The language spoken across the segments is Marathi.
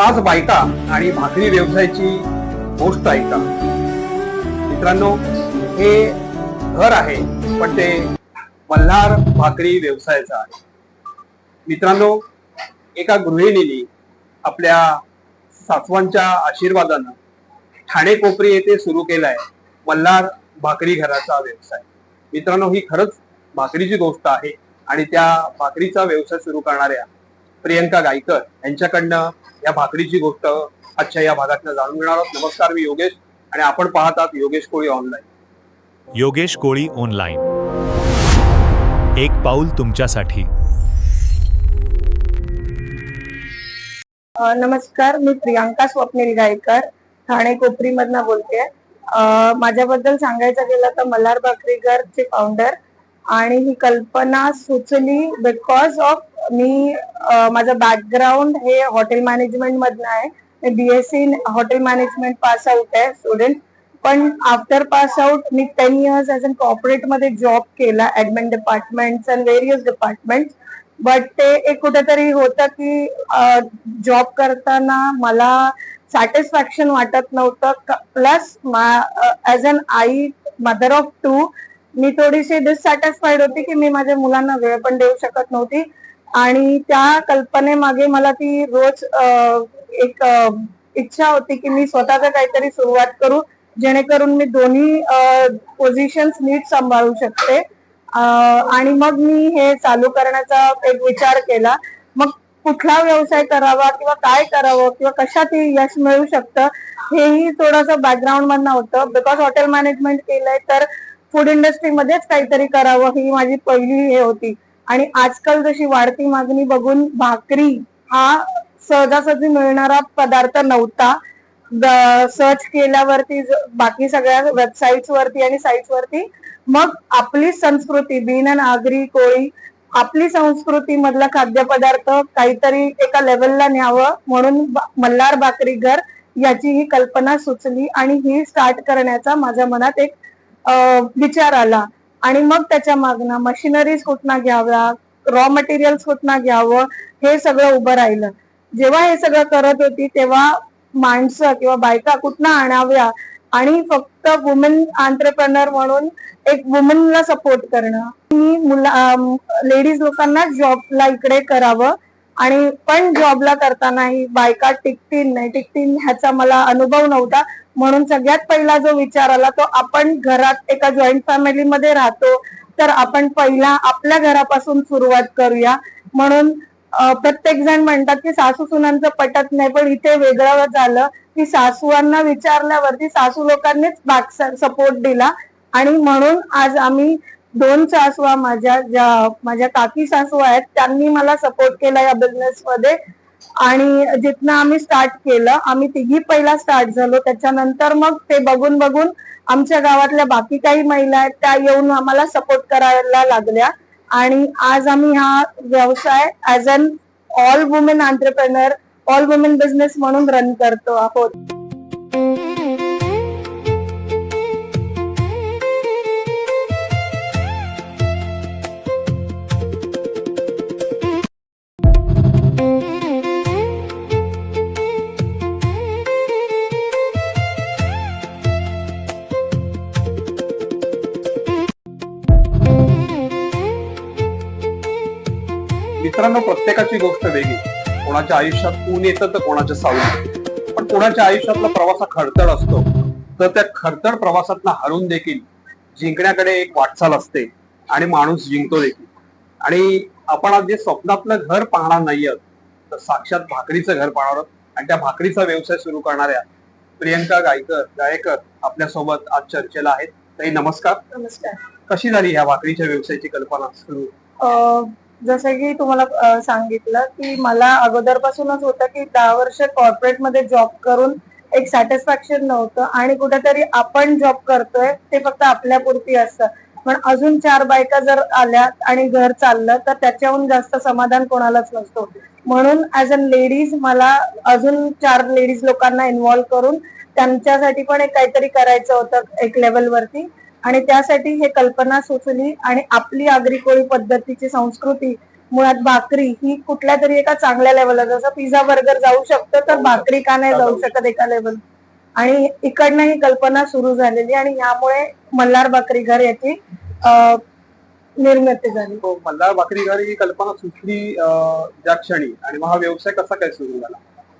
आज बायका आणि भाकरी व्यवसायाची गोष्ट ऐका मित्रांनो. हे घर आहे पण ते मल्हार भाकरी व्यवसायाचं आहे. मित्रांनो, एका गृहिणीने आपल्या सासवांच्या आशीर्वादानं ठाणे कोपरी येथे सुरू केलाय मल्हार भाकरी घराचा व्यवसाय. मित्रांनो, ही खरंच भाकरीची गोष्ट आहे आणि त्या भाकरीचा व्यवसाय सुरू करणाऱ्या प्रियंका गायकर यांच्याकडनं या भाकरीची गोष्ट आजच्या या भागातनं जाणून घेणार आहोत. नमस्कार, मी योगेश आणि आपण पाहत आहात योगेश कोळी ऑनलाईन. योगेश कोळी ऑनलाईन, एक पाऊल तुमच्यासाठी. नमस्कार, मी प्रियांका स्वप्नील गायकर ठाणे कोपरी मधनं बोलते. माझ्याबद्दल सांगायचं गेलं तर मल्हार भाकरी घरचे फाउंडर, आणि ही कल्पना सुचली बिकॉज ऑफ मी माझं बॅकग्राऊंड हे हॉटेल मॅनेजमेंट मधनं आहे. मी BSc hotel management pass out आहे स्टुडंट. पण after pass out me 10 years as a corporate मध्ये जॉब केला, admin departments and various departments. But ते एक कुठेतरी होतं की जॉब करताना मला सॅटिस्फॅक्शन वाटत नव्हतं. प्लस ॲज अन आई, मदर ऑफ 2, मी थोडीशी डिससॅटिस्फाईड होती की मी माझ्या मुलांना वेळ पण देऊ शकत नव्हती. आणि त्या कल्पनेमागे मला ती रोज एक इच्छा होती की मी स्वतःच काहीतरी सुरुवात करू, जेणेकरून मी दोन्ही पोझिशन्स नीट सांभाळू शकते. आणि मग मी हे चालू करण्याचा एक विचार केला. मग कुठला व्यवसाय करावा किंवा काय करावं किंवा कशात यश मिळू शकतं हेही थोडंसं बॅकग्राऊंड मधनं होतं. बिकॉज हॉटेल मॅनेजमेंट केलंय तर फूड इंडस्ट्रीमध्येच काहीतरी करावं ही माझी पहिली हे होती. आणि आजकाल जशी वाढती मागणी बघून भाकरी हा सहजासहजी मिळणारा पदार्थ नव्हता. सर्च केल्यावरती बाकी सगळ्या वेबसाईट्स वरती आणि साईट्स वरती मग आपली संस्कृती, बीन अन आगरी कोळी, आपली संस्कृती मधला खाद्यपदार्थ काहीतरी एका लेवलला न्यावं म्हणून मल्हार भाकरी घर याची ही कल्पना सुचली. आणि ही स्टार्ट करण्याचा माझ्या मनात एक विचार आला. आणि मग त्याच्या मागणं मशिनरीज कुठनं घ्याव्या, रॉ मटेरियल्स कुठनं घ्यावं, हे सगळं उभं राहिलं. जेव्हा हे सगळं करत होती तेव्हा माणसं किंवा बायका कुठनं आणाव्या, आणि फक्त वुमेन एंटरप्रेनर म्हणून एक वुमनला सपोर्ट करणं, मी लेडीज लोकांना जॉबला इकडे करावं. आणि पण जॉबला करतानाही बायका टिकतील नाही टिकतील ह्याचा मला अनुभव नव्हता. म्हणून सगळ्यात पहिला जो विचार आला तो, आपण घरात एका जॉईंट फॅमिलीमध्ये राहतो तर आपण पहिला आपल्या घरापासून सुरुवात करूया. म्हणून प्रत्येक जण म्हणतात की सासू सुनांचं पटत नाही, पण इथे वेगळं झालं की सासूंना विचारल्यावरती सासू लोकांनीच बॅक सपोर्ट दिला. आणि म्हणून आज आम्ही 2 सासवा, माझ्या काकी सासू आहेत, त्यांनी मला सपोर्ट केला या बिझनेस मध्ये. आणि जिथनं आम्ही स्टार्ट केलं, आम्ही तिघी पहिला स्टार्ट झालो. त्याच्यानंतर मग ते बघून बघून आमच्या गावातल्या बाकी काही महिला आहेत त्या येऊन आम्हाला सपोर्ट करायला लागल्या. आणि आज आम्ही हा व्यवसाय as an all women entrepreneur, all women business म्हणून रन करतो आहोत. मित्रांनो, प्रत्येकाची गोष्ट वेगळी. कोणाच्या आयुष्यात ऊन येतं तर कोणाच्या सावली. पण कोणाच्या आयुष्यातला प्रवास हा खडतर असतो, तर त्या खडतर प्रवासातनं हरून देखील जिंकण्याकडे एक वाटचाल असते आणि माणूस जिंकतो देखील. आणि आपण आज जे स्वप्नातलं घर पाहणार नाही आहोत, तर साक्षात भाकरीचं घर पाहणार आहोत. आणि त्या भाकरीचा व्यवसाय सुरू करणाऱ्या प्रियंका गायकर आपल्या सोबत आज चर्चेला आहेत. ताई, नमस्कार. नमस्कार. कशी झाली ह्या भाकरीच्या व्यवसायाची कल्पना सुरू? जसं की तुम्हाला सांगितलं की मला अगोदरपासूनच होतं की 10 वर्ष कॉर्पोरेट मध्ये जॉब करून एक सॅटिस्फॅक्शन नव्हतं. आणि कुठेतरी आपण जॉब करतोय ते फक्त आपल्यापुरती असतं, पण अजून 4 बायका जर आल्या आणि घर चाललं तर त्याच्याहून जास्त समाधान कोणालाच नसतो. म्हणून ऍज अ लेडीज मला अजून 4 लेडीज लोकांना इन्व्हॉल्व करून त्यांच्यासाठी पण एक काहीतरी करायचं होतं एक लेवलवरती. आणि त्यासाठी हे कल्पना सुचली. आणि आपली आगरी कोळी पद्धतीची संस्कृती मुळात भाकरी ही कुठल्या तरी एका चांगल्या लेवलला, जसं पिझ्झा बर्गर जाऊ शकतो तर भाकरी का नाही जाऊ शकत एका लेवल. आणि इकडनं ही कल्पना सुरू झालेली आणि यामुळे मल्हार भाकरी घर याची निर्मिती झाली. मल्हार भाकरी घर ही कल्पना सुचली ज्या क्षणी, आणि मग हा व्यवसाय कसा काय सुरू झाला?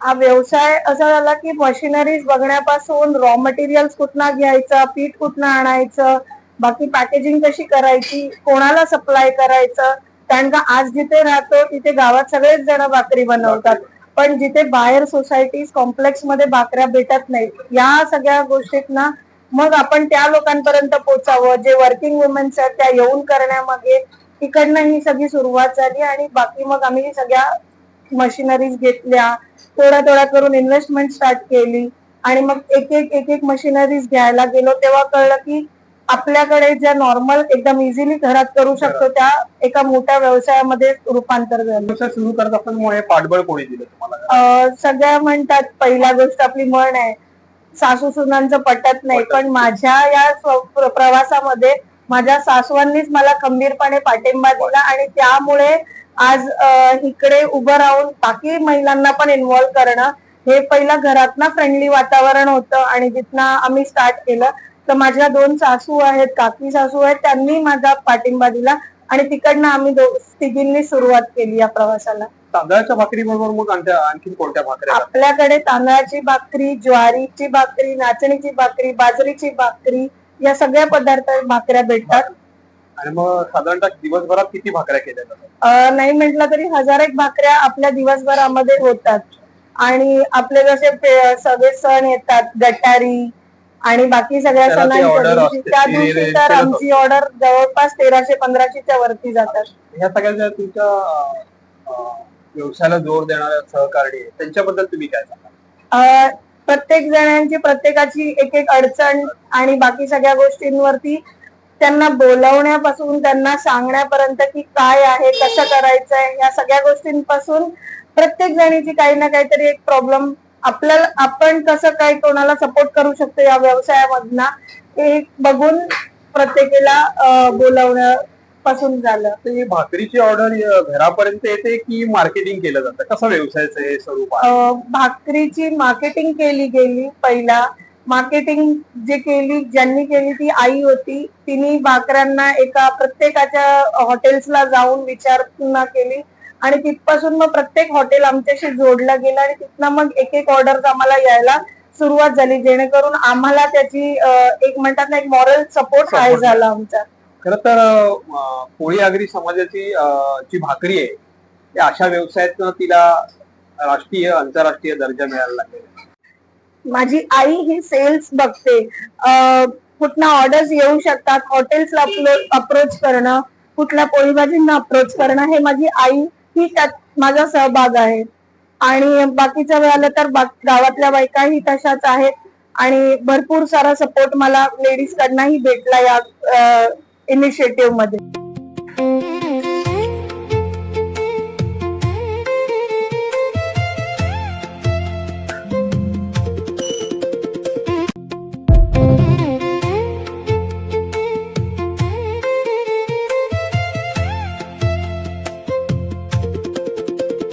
हा व्यवसाय असा झाला की मशिनरीज बघण्यापासून रॉ मटेरियल्स कुठनं घ्यायचं, पीठ कुठनं आणायचं, बाकी पॅकेजिंग कशी करायची, कोणाला सप्लाय करायचं. कारण का आज जिथे राहतो तिथे गावात सगळेच जण भाकरी बनवतात, पण जिथे बाहेर सोसायटीज कॉम्प्लेक्स मध्ये भाकऱ्या भेटत नाहीत, या सगळ्या गोष्टीत ना मग आपण त्या लोकांपर्यंत पोहोचावं, जे वर्किंग वुमेन्स आहेत त्या येऊन करण्यामागे तिकडनं ही सगळी सुरुवात झाली. आणि बाकी मग आम्ही सगळ्या मशिनरीज घेतल्या, थोड्या थोड्या करून इन्व्हेस्टमेंट स्टार्ट केली आणि मग एक एक मशिनरीज घ्यायला गेलो तेव्हा कळलं की आपल्याकडे ज्या नॉर्मल एकदम इझिली घरात करू शकतो त्या एका मोठ्या व्यवसायामध्ये रूपांतर झालं. व्यवसाय सुरू करत असताना हे पाठबळ कोणी दिलं तुम्हाला? सगळ्या म्हणतात, पहिला गोष्ट आपली म्हण आहे सासू सुनांचं पटत नाही, पण माझ्या या प्रवासामध्ये माझ्या सासवांनीच मला खंबीरपणे पाठिंबा दिला आणि त्यामुळे आज इकडे उभं राहून बाकी महिलांना पण इन्व्हॉल्व्ह करणं, हे पहिलं घरात ना फ्रेंडली वातावरण होतं आणि जिथनं आम्ही स्टार्ट केलं तर माझ्या 2 सासू आहेत, काकी सासू आहेत, त्यांनी माझा पाठिंबा दिला आणि तिकडनं आम्ही तिघींनी सुरुवात केली या प्रवासाला. तांदळाच्या भाकरी बरोबर मग आणखी कोणत्या भाकऱ्या? आपल्याकडे तांदळाची भाकरी, ज्वारीची भाकरी, नाचणीची भाकरी, बाजरीची भाकरी, या सगळ्या पदार्थ भाकऱ्या भेटतात. आणि मग साधारणतः दिवसभरात किती भाकऱ्या केल्या जातात? नाही म्हटलं तरी 1000 एक भाकऱ्या आपल्या दिवसभरामध्ये होतात. आणि आपले जसे सगळे सण येतात, गटारी आणि बाकी सगळ्या सणांच्या दिवशी, त्या दिवशी तर आमची ऑर्डर जवळपास 1300-1500च्या वरती जातात. ह्या सगळ्या तुमच्या व्यवसायाला जोर देणाऱ्या सहकारी त्यांच्याबद्दल तुम्ही काय सांगा? प्रत्येक जणांची प्रत्येकाची एक एक अडचण आणि बाकी सगळ्या गोष्टींवरती त्यांना बोलवण्यापासून त्यांना सांगण्यापर्यंत की काय आहे, कसं करायचंय, या सगळ्या गोष्टींपासून प्रत्येक जणीची काही ना काहीतरी एक प्रॉब्लेम, आपल्याला आपण कसं काय कोणाला सपोर्ट करू शकतो या व्यवसायामधना हे बघून प्रत्येकाला बोलवण्यापासून झालं. तर ही भाकरीची ऑर्डर घरापर्यंत येते की मार्केटिंग केलं जातं? कसं व्यवसायाचं हे स्वरूप आहे? भाकरीची मार्केटिंग केली गेली. पहिला मार्केटिंग ज्यांनी केली ती आई होती. तिने भाकऱ्यांना एका प्रत्येकाच्या हॉटेल्सला जाऊन विचारणा केली आणि तिथपासून मग प्रत्येक हॉटेल आमच्याशी जोडलं गेलं आणि तिथनं मग एक एक ऑर्डर आम्हाला यायला सुरुवात झाली, जेणेकरून आम्हाला त्याची एक म्हणतात ना एक मॉरल सपोर्ट हाय झाला आमचा. खर तर कोळी आगरी समाजाची जी भाकरी आहे त्या अशा व्यवसायातनं तिला राष्ट्रीय आंतरराष्ट्रीय दर्जा मिळायला लागेल. माझी आई ही सेल्स बघते, कुठल्या ऑर्डर्स येऊ शकतात, हॉटेल्सला अप्रोच करणं, कुठल्या पोळी भाजींना अप्रोच करणं, हे माझी आई ही त्यात माझा सहभाग आहे. आणि बाकीच्या वेळेला तर गावातल्या बायकाही तशाच आहेत आणि भरपूर सारा सपोर्ट मला लेडीज कडनंही भेटला या इनिशिएटिव्ह मध्ये.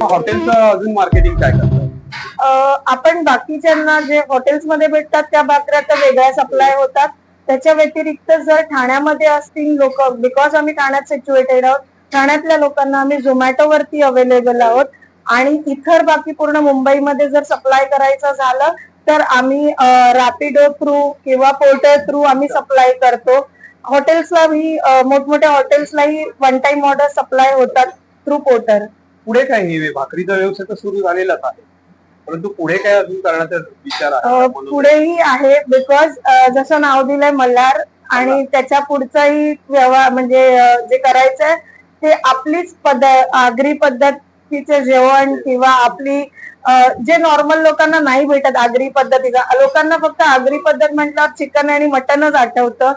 हॉटेलचं अजून मार्केटिंग काय करतात? आपण बाकीच्यांना जे हॉटेल्स मध्ये भेटतात त्या भाकऱ्या तर वेगळ्या सप्लाय होतात. त्याच्या व्यतिरिक्त जर ठाण्यामध्ये असतील लोक, बिकॉज आम्ही ठाण्यात सिच्युएटेड आहोत, ठाण्यातल्या लोकांना आम्ही झोमॅटो वरती अवेलेबल आहोत आणि इतर बाकी पूर्ण मुंबईमध्ये जर सप्लाय करायचं झालं तर आम्ही रॅपिडो थ्रू किंवा पोर्टर थ्रू आम्ही सप्लाय करतो. हॉटेल्सलाही मोठमोठ्या हॉटेल्सलाही वन टाइम ऑर्डर सप्लाय होतात थ्रू पोर्टर. पुढे काय हे भाकरीचा व्यवसाय तर सुरू झालेलाच आहे, परंतु पुढे काय अजून करण्याचा विचार आहे? पुढेही आहे, बिकॉज जसं नाव दिलंय मल्हार आणि त्याच्या पुढचाही व्यवहार म्हणजे जे करायचंय ते आपलीच आगरी पद्धतीचे जेवण किंवा आपली जे नॉर्मल लोकांना नाही भेटत आगरी पद्धतीचा, लोकांना फक्त आगरी पद्धत म्हटल्यावर चिकन आणि मटनच आठवतं.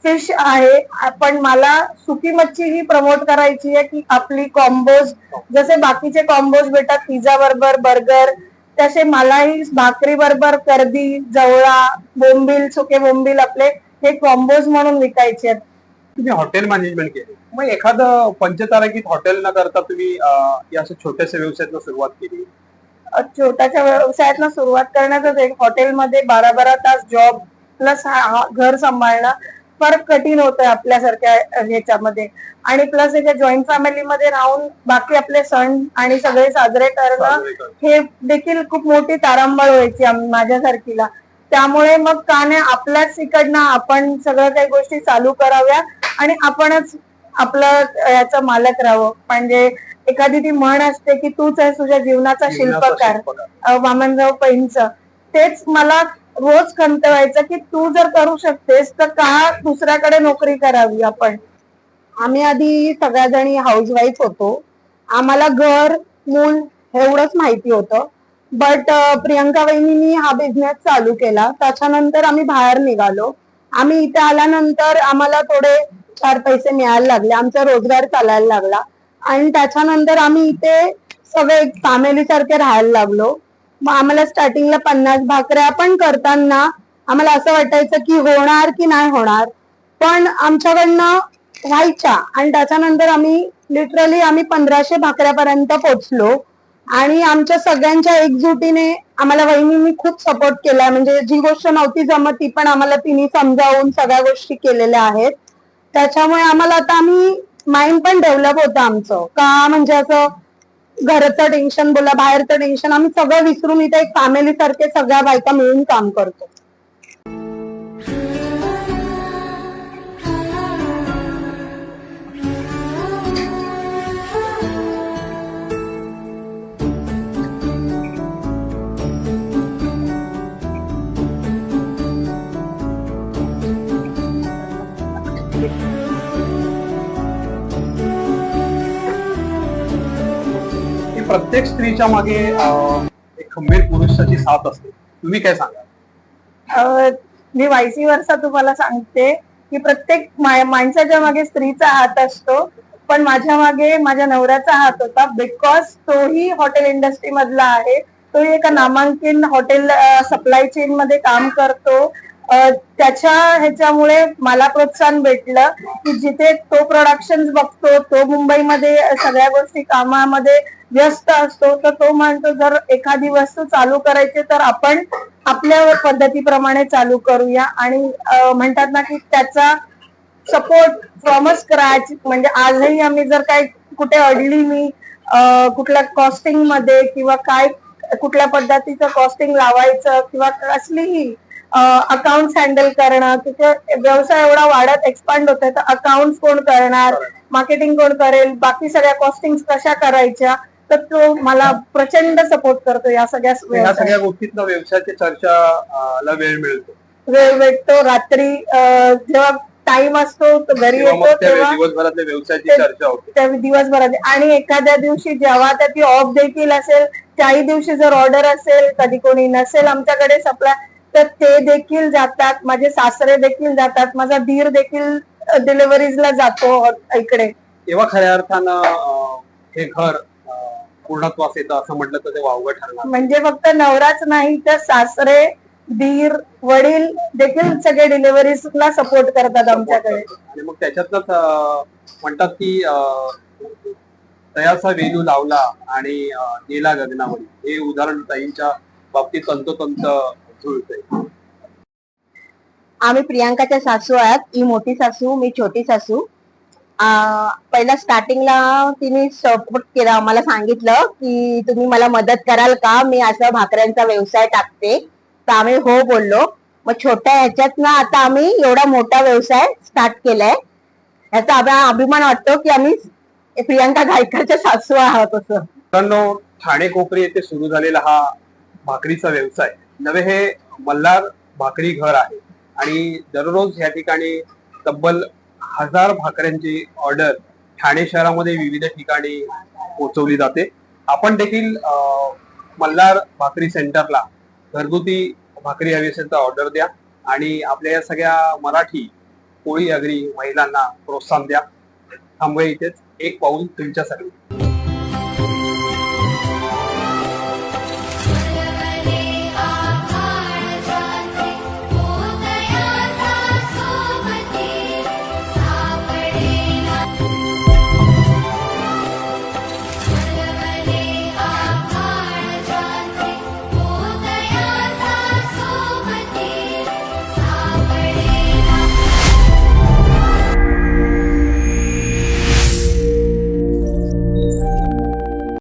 फिश आहे, पण मला सुकी मच्छी ही प्रमोट करायची आहे की आपली कॉम्बोज, जसे बाकीचे कॉम्बोज भेटतात पिझ्झा बरोबर बर्गर, तसे मलाही भाकरी बरोबर कर्दी, जवळा, बोंबील, सुके बोंबील आपले हे कॉम्बोज म्हणून विकायचे आहेत. तुम्ही हॉटेल मॅनेजमेंट केली, मग एखादं पंचतारांकित हॉटेल न करता तुम्ही या असं छोट्याशा व्यवसायात सुरुवात केली? छोट्याशा व्यवसायातनं सुरुवात करण्यातच एक हॉटेलमध्ये 12-12 तास जॉब प्लस घर सांभाळणं फार कठीण होतं आपल्यासारख्या ह्याच्यामध्ये. आणि प्लस एका जॉईंट फॅमिलीमध्ये राहून बाकी आपले सण आणि सगळे साजरे करणं हे देखील खूप मोठी तारांबळ व्हायची माझ्यासारखीला. त्यामुळे मग का नाही आपल्याच इकडनं आपण सगळं काही गोष्टी चालू कराव्या आणि आपणच आपलं याचं मालक राहावं. म्हणजे एखादी ती म्हण असते की तूच आहेस तुझ्या जीवनाचा शिल्पकार, वामनराव पैंचं. तेच मला रोज खंत व्हायचं की तू जर करू शकतेस तर का दुसऱ्याकडे नोकरी करावी आपण. आम्ही आधी सगळ्या जणी हाऊसवाईफ होतो. आम्हाला घर मूल एवढंच माहिती होतं. बट प्रियंका वहिनींनी हा बिझनेस चालू केला. त्याच्यानंतर आम्ही बाहेर निघालो. आम्ही इथे आल्यानंतर आम्हाला थोडे 4 पैसे मिळायला लागले, आमचा रोजगार चालायला लागला आणि त्याच्यानंतर आम्ही इथे सगळे एक फॅमिली सारखे राहायला लागलो. मग आम्हाला स्टार्टिंगला 50 भाकऱ्या पण करताना आम्हाला असं वाटायचं की होणार की नाही होणार, पण आमच्याकडनं व्हायच्या. आणि त्याच्यानंतर आम्ही लिटरली 1500 भाकऱ्यापर्यंत पोहोचलो. आणि आमच्या सगळ्यांच्या एकजुटीने आम्हाला वहिनींनी खूप सपोर्ट केलाय. म्हणजे जी गोष्ट नव्हती जमत ती पण आम्हाला तिने समजावून सगळ्या गोष्टी केलेल्या आहेत. त्याच्यामुळे आम्हाला आता आम्ही माइंड पण डेव्हलप होतं आमचं. का म्हणजे असं घरचं टेन्शन बोला, बाहेरचं टेन्शन, आम्ही सगळं विसरून इथे एक फॅमिली सारखे सगळ्या बायका मिळून काम करतो. प्रत्येक स्त्रीच्या मागे एक खंबीर पुरुषाची साथ असते, तुम्ही काय सांगा? मी वायसी वर्षा तुम्हाला सांगते की प्रत्येक माणसाच्या मागे स्त्रीचा हात असतो, पण माझ्या मागे माझ्या नवऱ्याचा हात होता. बिकॉज तोही हॉटेल इंडस्ट्री मधला आहे. तोही एका नामांकित हॉटेल सप्लाय चेन मध्ये काम करतो. त्याच्या ह्याच्यामुळे मला प्रोत्साहन भेटलं की जिथे तो प्रोडक्शन बघतो, तो मुंबईमध्ये सगळ्या गोष्टी कामामध्ये व्यस्त असतो, तर तो म्हणतो जर एखादी वस्तू चालू करायची तर आपण आपल्या पद्धतीप्रमाणे चालू करूया. आणि म्हणतात ना की त्याचा सपोर्ट फ्रॉम स्क्रॅच. म्हणजे आजही आम्ही जर काय कुठे अडली मी कुठल्या कॉस्टिंग मध्ये किंवा काय कुठल्या पद्धतीचं कॉस्टिंग लावायचं किंवा कसलीही अकाउंट हँडल करणं, तिथे व्यवसाय एवढा वाढत एक्सपांड होतोय तर अकाउंट कोण करणार, मार्केटिंग कोण करेल, बाकी सगळ्या कॉस्टिंग कशा करायच्या, तर तो मला प्रचंड सपोर्ट करतो या सगळ्या गोष्टीत व्यवसायाची चर्चा वेळ मिळतो, वेळ भेटतो. रात्री जेव्हा टाइम असतो घरी येतो तेव्हा दिवसभरातल्या व्यवसायाची चर्चा होते त्या दिवसभरात. आणि एखाद्या दिवशी जेव्हा त्याची ऑफ देखील असेल, त्याही दिवशी जर ऑर्डर असेल, कधी कोणी नसेल आमच्याकडे सप्लाय, तर ते देखील जातात. माझे सासरे देखील जातात, माझा धीर देखील डिलिव्हरीजला जातो इकडे. तेव्हा खऱ्या अर्थानं हे घर पूर्णत्वास येतं असं म्हटलं तर ते वावगं ठरणार. म्हणजे फक्त नवराच नाही तर सासरे, धीर, वडील देखील सगळे डिलिव्हरीजला सपोर्ट करतात आमच्याकडे. आणि मग त्याच्यातच म्हणतात की तयासा वेलू लावला आणि गेला गगनावरी, हे उदाहरण ताईंच्या बाबतीत तंतोतंत जुळतंय. आम्ही प्रियांकाच्या सासू आहात. ही मोठी सासू, मी छोटी सासू. पहिला स्टार्टिंगला तिने सपोर्ट केला, आम्हाला सांगितलं की तुम्ही मला मदत कराल का, मी असं भाकऱ्यांचा व्यवसाय टाकते. तर आम्ही हो बोललो. मग छोट्या ह्याच्यातनं आता आम्ही एवढा मोठा व्यवसाय स्टार्ट केलाय. याचा अभिमान वाटतो की आम्ही प्रियांका गायकरच्या सासू आहोत. असं मित्रांनो, ठाणे कोपरी येथे सुरू झालेला हा भाकरीचा व्यवसाय नव्हे, हे मल्हार भाकरी घर आहे. आणि दररोज या ठिकाणी तब्बल 1000 भाकऱ्यांची ऑर्डर ठाणे शहरामध्ये विविध ठिकाणी पोहोचवली जाते. आपण देखील मल्हार भाकरी सेंटरला घरगुती भाकरी हवी असेल तर ऑर्डर द्या आणि आपल्या या सगळ्या मराठी कोळी अग्री महिलांना प्रोत्साहन द्या. थांबूया इथेच. एक पाऊल तुमच्यासाठी.